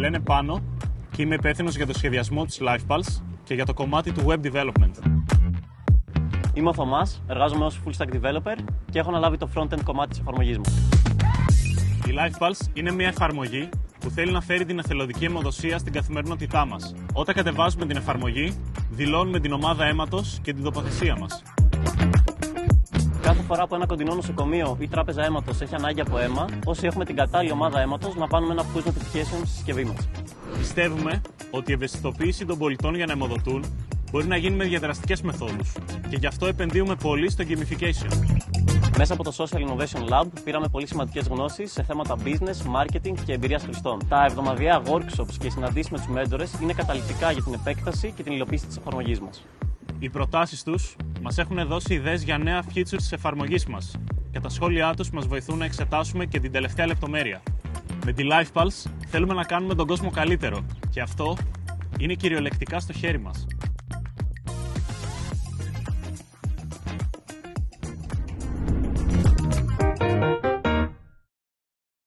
λένε Πάνο και είμαι υπεύθυνος για το σχεδιασμό της LifePulse και για το κομμάτι του web development. Είμαι ο Θωμάς, εργάζομαι ως full stack developer και έχω αναλάβει το front-end κομμάτι της εφαρμογής μας. Η LifePulse είναι μια εφαρμογή που θέλει να φέρει την εθελοντική αιμοδοσία στην καθημερινότητά μας. Όταν κατεβάζουμε την εφαρμογή, δηλώνουμε την ομάδα αίματος και την τοποθεσία μας. Κάθε φορά που ένα κοντινό νοσοκομείο ή τράπεζα αίματος έχει ανάγκη από αίμα, όσοι έχουμε την κατάλληλη ομάδα αίματος, να κάνουμε ένα push notification στη συσκευή μας. Πιστεύουμε ότι η ευαισθητοποίηση των πολιτών για να αιμοδοτούν μπορεί να γίνει με διαδραστικές μεθόδους και γι' αυτό επενδύουμε πολύ στο gamification. Μέσα από το Social Innovation Lab πήραμε πολύ σημαντικές γνώσεις σε θέματα business, marketing και εμπειρίας χρηστών. Τα εβδομαδιαία workshops και οι συναντήσεις με τους μέντορες είναι καταλυτικά για την επέκταση και την υλοποίηση της εφαρμογής μας. Οι προτάσεις τους μας έχουν δώσει ιδέες για νέα features της εφαρμογής μας και τα σχόλιά τους μας βοηθούν να εξετάσουμε και την τελευταία λεπτομέρεια. Με τη LifePulse θέλουμε να κάνουμε τον κόσμο καλύτερο και αυτό είναι κυριολεκτικά στο χέρι μας.